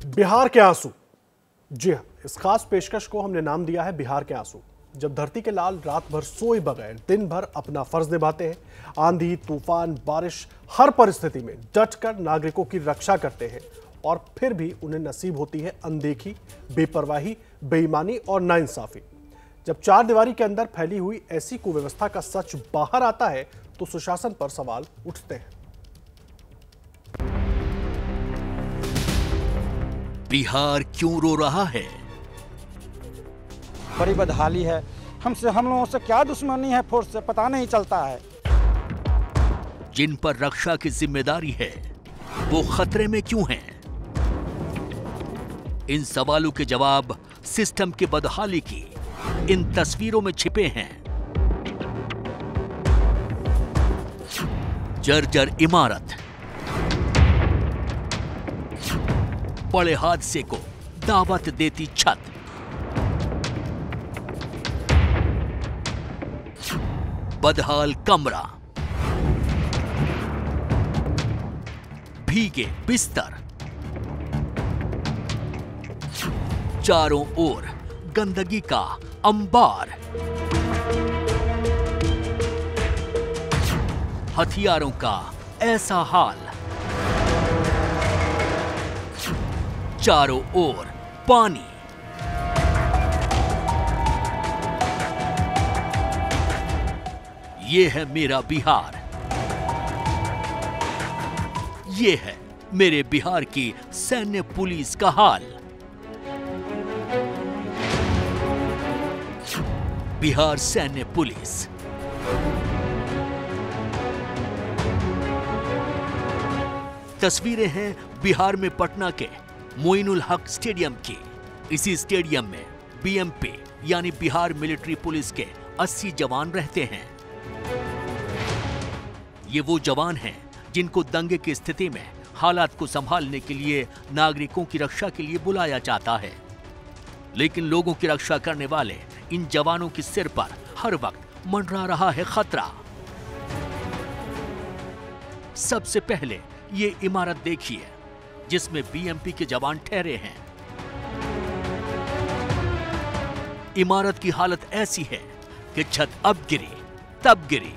बिहार के आंसू। जी हाँ, इस खास पेशकश को हमने नाम दिया है बिहार के आंसू। जब धरती के लाल रात भर सोए बगैर दिन भर अपना फर्ज निभाते हैं, आंधी तूफान बारिश हर परिस्थिति में डटकर नागरिकों की रक्षा करते हैं, और फिर भी उन्हें नसीब होती है अनदेखी, बेपरवाही, बेईमानी और नाइंसाफी। जब चार दीवारी के अंदर फैली हुई ऐसी कुव्यवस्था का सच बाहर आता है तो सुशासन पर सवाल उठते हैं। बिहार क्यों रो रहा है? बड़ी बदहाली है। हम लोगों से क्या दुश्मनी है फोर्स से पता नहीं चलता है। जिन पर रक्षा की जिम्मेदारी है वो खतरे में क्यों हैं? इन सवालों के जवाब सिस्टम की बदहाली की इन तस्वीरों में छिपे हैं। जर्जर इमारत, बड़े हादसे को दावत देती छत, बदहाल कमरा, भीगे बिस्तर, चारों ओर गंदगी का अंबार, हथियारों का ऐसा हाल, चारों ओर पानी, ये है मेरा बिहार, ये है मेरे बिहार की सैन्य पुलिस का हाल। बिहार सैन्य पुलिस। तस्वीरें हैं बिहार में पटना के मोइनुल हक स्टेडियम की। इसी स्टेडियम में बीएमपी यानी बिहार मिलिट्री पुलिस के 80 जवान रहते हैं। ये वो जवान हैं जिनको दंगे की स्थिति में हालात को संभालने के लिए नागरिकों की रक्षा के लिए बुलाया जाता है। लेकिन लोगों की रक्षा करने वाले इन जवानों के सिर पर हर वक्त मंडरा रहा है खतरा। सबसे पहले ये इमारत देखिए जिसमें बीएमपी के जवान ठहरे हैं। इमारत की हालत ऐसी है कि छत अब गिरी तब गिरी।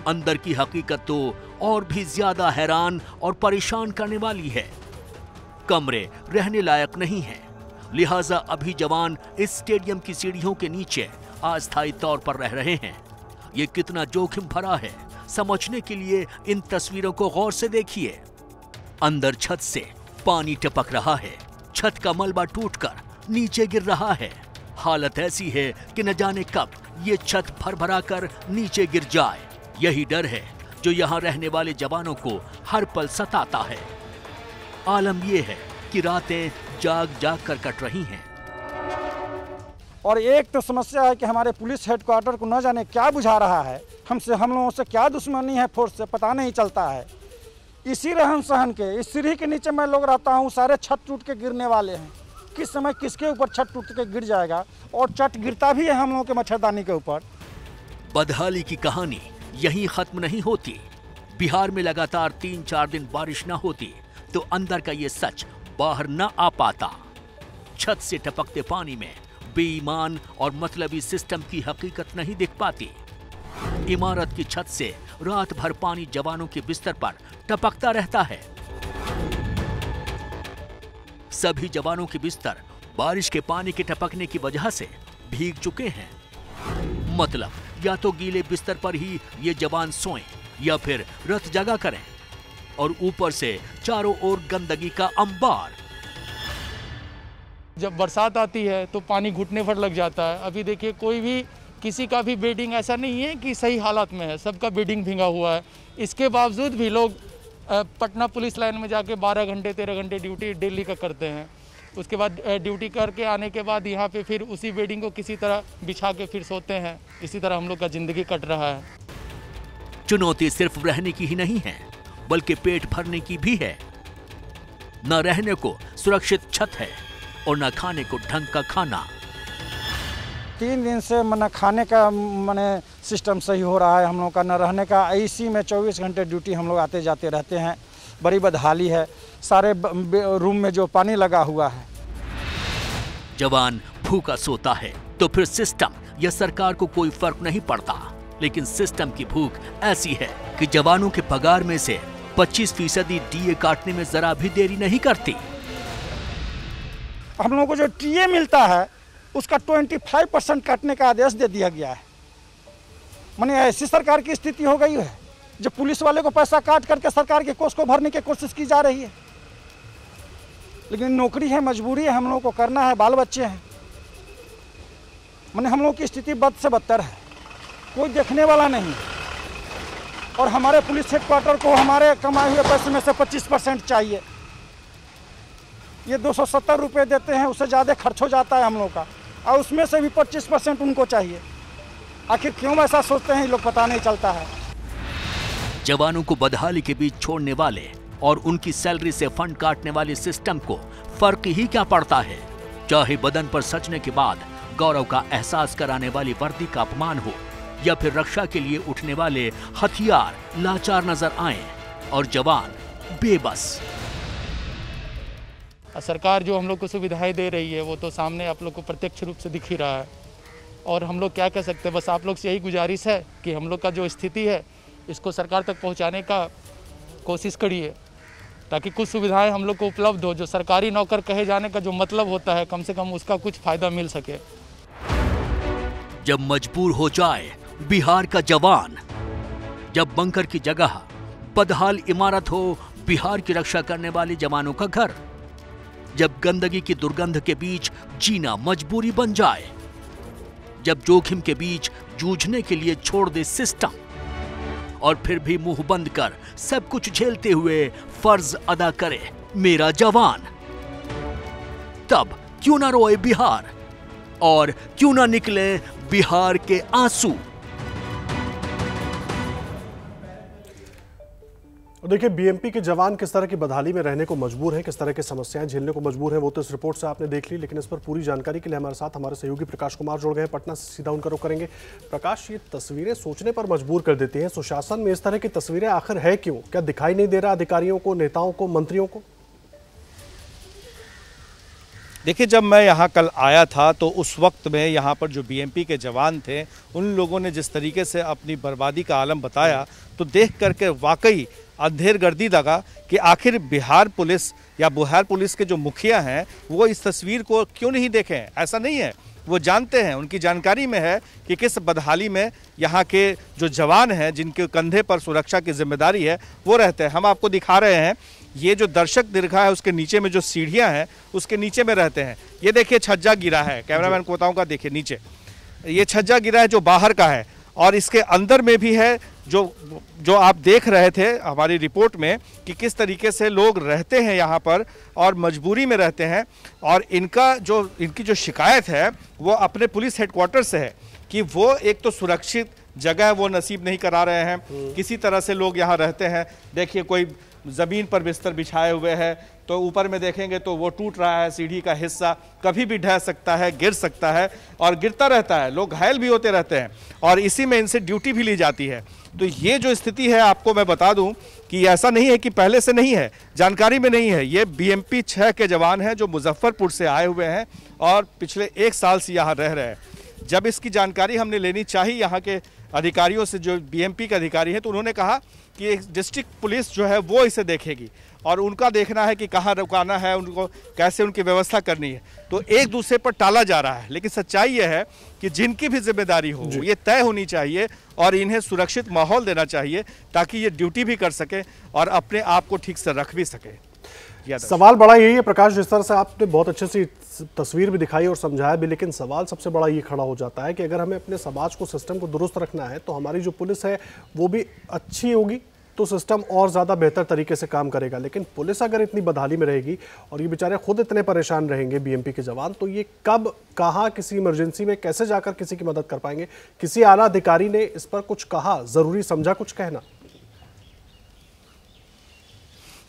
अंदर की हकीकत तो और भी ज्यादा हैरान और परेशान करने वाली है। कमरे रहने लायक नहीं हैं, लिहाजा अभी जवान इस स्टेडियम की सीढ़ियों के नीचे अस्थायी तौर पर रह रहे हैं। ये कितना जोखिम भरा है, समझने के लिए इन तस्वीरों को गौर से देखिए। अंदर छत से पानी टपक रहा है, छत का मलबा टूटकर नीचे गिर रहा है। हालत ऐसी है कि न जाने कब ये छत भरभरा कर नीचे गिर जाए। यही डर है जो यहाँ रहने वाले जवानों को हर पल सताता है। आलम यह है कि रातें जाग जाग कर कट रही हैं। और एक तो समस्या है कि हमारे पुलिस हेडक्वार्टर को न जाने क्या बुझा रहा है। हम लोगों से क्या दुश्मनी है फोर्स से पता नहीं चलता है। इसी रहन सहन के इस सीढ़ी के नीचे मैं लोग रहता हूँ, सारे छत टूट के गिरने वाले हैं। किस समय किसके ऊपर छत टूट के गिर जाएगा, और छत गिरता भी है हम लोगों के मच्छरदानी के ऊपर। बदहाली की कहानी यहीं खत्म नहीं होती। बिहार में लगातार 3-4 दिन बारिश न होती तो अंदर का ये सच बाहर न आ पाता। छत से टपकते पानी में बेईमान और मतलबी सिस्टम की हकीकत नहीं दिख पाती। इमारत की छत से रात भर पानी जवानों के बिस्तर पर टपकता रहता है। सभी जवानों के बिस्तर बारिश के पानी के टपकने की वजह से भीग चुके हैं। मतलब या तो गीले बिस्तर पर ही ये जवान सोएं या फिर रत जगा करें, और ऊपर से चारों ओर गंदगी का अंबार। जब बरसात आती है तो पानी घुटने पर लग जाता है। अभी देखिए कोई भी किसी का भी बेडिंग ऐसा नहीं है कि सही हालत में है, सबका बेडिंग भींगा हुआ है। इसके बावजूद भी लोग पटना पुलिस लाइन में जाके 12 घंटे 13 घंटे ड्यूटी डेली का करते हैं। उसके बाद ड्यूटी करके आने के बाद यहाँ पे फिर उसी बेडिंग को किसी तरह बिछा के फिर सोते हैं। इसी तरह हम लोग का जिंदगी कट रहा है। चुनौती सिर्फ रहने की ही नहीं है बल्कि पेट भरने की भी है। न रहने को सुरक्षित छत है और न खाने को ढंग का खाना। 3 दिन से मैंने खाने का सिस्टम सही हो रहा है हम लोग का, न रहने का। इसी में 24 घंटे ड्यूटी हम लोग आते जाते रहते हैं। बड़ी बदहाली है। सारे रूम में जो पानी लगा हुआ है। जवान भूखा सोता है तो फिर सिस्टम या सरकार को कोई फर्क नहीं पड़ता, लेकिन सिस्टम की भूख ऐसी है कि जवानों के पगार में से 25% डीए काटने में जरा भी देरी नहीं करती। हम लोगों को जो टीए मिलता है उसका 25% काटने का आदेश दे दिया गया है। माने ऐसी सरकार की स्थिति हो गई है जो पुलिस वाले को पैसा काट करके सरकार के कोष को भरने की कोशिश की जा रही है। लेकिन नौकरी है, मजबूरी है, हम लोगों को करना है, बाल बच्चे हैं। माने हम लोगों की स्थिति बद से बदतर है, कोई देखने वाला नहीं। और हमारे पुलिस हेडक्वार्टर को हमारे कमाए हुए पैसे में से 25% चाहिए। ये 270 रुपये देते हैं, उससे ज़्यादा खर्च हो जाता है हम लोग का, और उसमें से भी 25% उनको चाहिए। आखिर क्यों ऐसा सोचते हैं ये लोग, पता नहीं चलता है। जवानों को बदहाली के बीच छोड़ने वाले और उनकी सैलरी से फंड काटने वाले सिस्टम को फर्क ही क्या पड़ता है? चाहे बदन पर सचने के बाद गौरव का एहसास कराने वाली वर्दी का अपमान हो, या फिर रक्षा के लिए उठने वाले हथियार लाचार नजर आए और जवान बेबस। सरकार जो हम लोग को सुविधाएं दे रही है वो तो सामने आप लोग को प्रत्यक्ष रूप से दिख ही रहा है, और हम लोग क्या कह सकते हैं। बस आप लोग से यही गुजारिश है कि हम लोग का जो स्थिति है इसको सरकार तक पहुंचाने का कोशिश करिए, ताकि कुछ सुविधाएं हम लोग को उपलब्ध हो। जो सरकारी नौकर कहे जाने का जो मतलब होता है, कम से कम उसका कुछ फायदा मिल सके। जब मजबूर हो जाए बिहार का जवान, जब बंकर की जगह बदहाल इमारत हो बिहार की रक्षा करने वाले जवानों का घर, जब गंदगी की दुर्गंध के बीच जीना मजबूरी बन जाए, जब जोखिम के बीच जूझने के लिए छोड़ दे सिस्टम, और फिर भी मुंह बंद कर सब कुछ झेलते हुए फर्ज अदा करे मेरा जवान, तब क्यों ना रोए बिहार और क्यों ना निकले बिहार के आंसू। और देखिए, बीएमपी के जवान किस तरह की बदहाली में रहने को मजबूर हैं, किस तरह की समस्याएं झेलने को मजबूर हैं, वो तो इस रिपोर्ट से आपने देख ली। लेकिन इस पर पूरी जानकारी के लिए हमारे साथ हमारे सहयोगी प्रकाश कुमार जुड़ गए हैं, पटना से सीधा उनका रुख करेंगे। प्रकाश, ये तस्वीरें सोचने पर मजबूर कर देती हैं। सुशासन में इस तरह की तस्वीरें आखिर है क्यों? क्या दिखाई नहीं दे रहा अधिकारियों को, नेताओं को, मंत्रियों को? देखिए, जब मैं यहाँ कल आया था तो उस वक्त में यहाँ पर जो बीएमपी के जवान थे, उन लोगों ने जिस तरीके से अपनी बर्बादी का आलम बताया, तो देख करके वाकई अंधेर गर्दी लगा कि आखिर बिहार पुलिस या बिहार पुलिस के जो मुखिया हैं वो इस तस्वीर को क्यों नहीं देखें। ऐसा नहीं है, वो जानते हैं, उनकी जानकारी में है कि किस बदहाली में यहाँ के जो जवान हैं, जिनके कंधे पर सुरक्षा की जिम्मेदारी है, वो रहते हैं। हम आपको दिखा रहे हैं, ये जो दर्शक दीर्घा है उसके नीचे में जो सीढ़ियाँ हैं उसके नीचे में रहते हैं। ये देखिए छज्जा गिरा है, कैमरामैन को बताऊँगा, देखिए नीचे ये छज्जा गिरा है जो बाहर का है, और इसके अंदर में भी है जो आप देख रहे थे हमारी रिपोर्ट में कि किस तरीके से लोग रहते हैं यहाँ पर और मजबूरी में रहते हैं। और इनकी जो शिकायत है वो अपने पुलिस हेडक्वार्टर से है कि वो एक तो सुरक्षित जगह वो नसीब नहीं करा रहे हैं, किसी तरह से लोग यहाँ रहते हैं। देखिए, कोई ज़मीन पर बिस्तर बिछाए हुए हैं, तो ऊपर में देखेंगे तो वो टूट रहा है, सीढ़ी का हिस्सा कभी भी ढह सकता है, गिर सकता है, और गिरता रहता है, लोग घायल भी होते रहते हैं, और इसी में इनसे ड्यूटी भी ली जाती है। तो ये जो स्थिति है, आपको मैं बता दूं कि ऐसा नहीं है कि पहले से नहीं है, जानकारी में नहीं है। ये बीएमपी 6 के जवान हैं जो मुजफ्फरपुर से आए हुए हैं और पिछले 1 साल से यहाँ रह रहे हैं। जब इसकी जानकारी हमने लेनी चाहिए यहाँ के अधिकारियों से, जो बीएमपी के अधिकारी हैं, तो उन्होंने कहा कि डिस्ट्रिक्ट पुलिस जो है वो इसे देखेगी और उनका देखना है कि कहाँ रुकाना है, उनको कैसे उनकी व्यवस्था करनी है। तो एक दूसरे पर टाला जा रहा है, लेकिन सच्चाई यह है कि जिनकी भी जिम्मेदारी हो ये तय होनी चाहिए और इन्हें सुरक्षित माहौल देना चाहिए ताकि ये ड्यूटी भी कर सके और अपने आप को ठीक से रख भी सके। सवाल बड़ा यही है प्रकाश, जिस तरह से आपने बहुत अच्छे से तस्वीर भी दिखाई और समझाया भी, लेकिन सवाल सबसे बड़ा ये खड़ा हो जाता है कि अगर हमें अपने समाज को, सिस्टम को दुरुस्त रखना है तो हमारी जो पुलिस है वो भी अच्छी होगी तो सिस्टम और ज़्यादा बेहतर तरीके से काम करेगा। लेकिन पुलिस अगर इतनी बदहाली में रहेगी और ये बेचारे खुद इतने परेशान रहेंगे बीएमपी के जवान, तो ये कब, कहाँ, किसी इमरजेंसी में कैसे जाकर किसी की मदद कर पाएंगे? किसी आला अधिकारी ने इस पर कुछ कहा, ज़रूरी समझा कुछ कहना?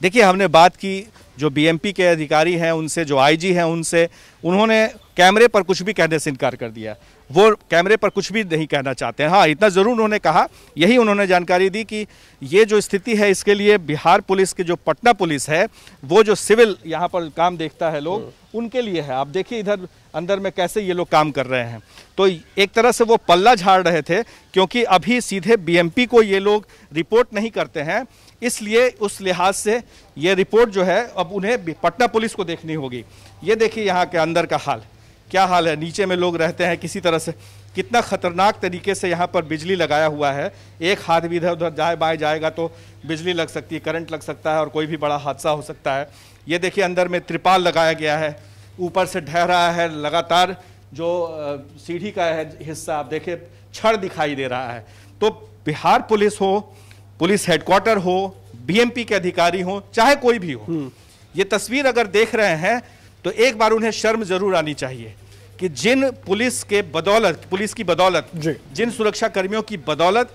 देखिए, हमने बात की जो बीएमपी के अधिकारी हैं उनसे, जो आईजी हैं उनसे, उन्होंने कैमरे पर कुछ भी कहने से इनकार कर दिया। वो कैमरे पर कुछ भी नहीं कहना चाहते हैं। हाँ, इतना ज़रूर उन्होंने कहा, यही उन्होंने जानकारी दी कि ये जो स्थिति है इसके लिए बिहार पुलिस की जो पटना पुलिस है, वो जो सिविल यहाँ पर काम देखता है लोग, उनके लिए है। आप देखिए इधर अंदर में कैसे ये लोग काम कर रहे हैं। तो एक तरह से वो पल्ला झाड़ रहे थे, क्योंकि अभी सीधे बीएमपी को ये लोग रिपोर्ट नहीं करते हैं, इसलिए उस लिहाज से ये रिपोर्ट जो है अब उन्हें पटना पुलिस को देखनी होगी। ये देखिए यहाँ के अंदर का हाल, क्या हाल है। नीचे में लोग रहते हैं किसी तरह से, कितना खतरनाक तरीके से यहाँ पर बिजली लगाया हुआ है। एक हाथ भी इधर उधर दाएं बाएं जाएगा तो बिजली लग सकती है, करंट लग सकता है और कोई भी बड़ा हादसा हो सकता है। ये देखिए अंदर में त्रिपाल लगाया गया है, ऊपर से ढह रहा है लगातार, जो सीढ़ी का है हिस्सा आप देखिए छड़ दिखाई दे रहा है। तो बिहार पुलिस हो, पुलिस हेडक्वार्टर हो, बीएमपी के अधिकारी हो, चाहे कोई भी हो, ये तस्वीर अगर देख रहे हैं तो एक बार उन्हें शर्म जरूर आनी चाहिए कि जिन पुलिस के बदौलत, पुलिस की बदौलत, जिन सुरक्षा कर्मियों की बदौलत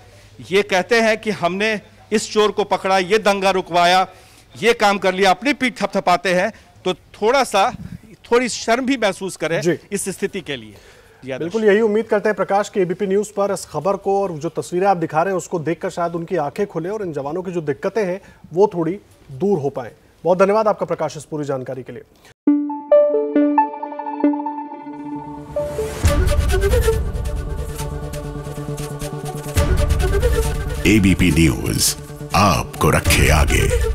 ये कहते हैं कि हमने इस चोर को पकड़ा, ये दंगा रुकवाया, ये काम कर लिया, अपनी पीठ थपथपाते हैं, तो थोड़ी शर्म भी महसूस करें इस स्थिति के लिए। बिल्कुल यही उम्मीद करते हैं प्रकाश कि एबीपी न्यूज़ पर इस खबर को और जो तस्वीरें आप दिखा रहे हैं उसको देखकर शायद उनकी आंखें खुले और इन जवानों की जो दिक्कतें हैं वो थोड़ी दूर हो पाए। बहुत धन्यवाद आपका प्रकाश इस पूरी जानकारी के लिए। एबीपी न्यूज़ आपको रखे आगे।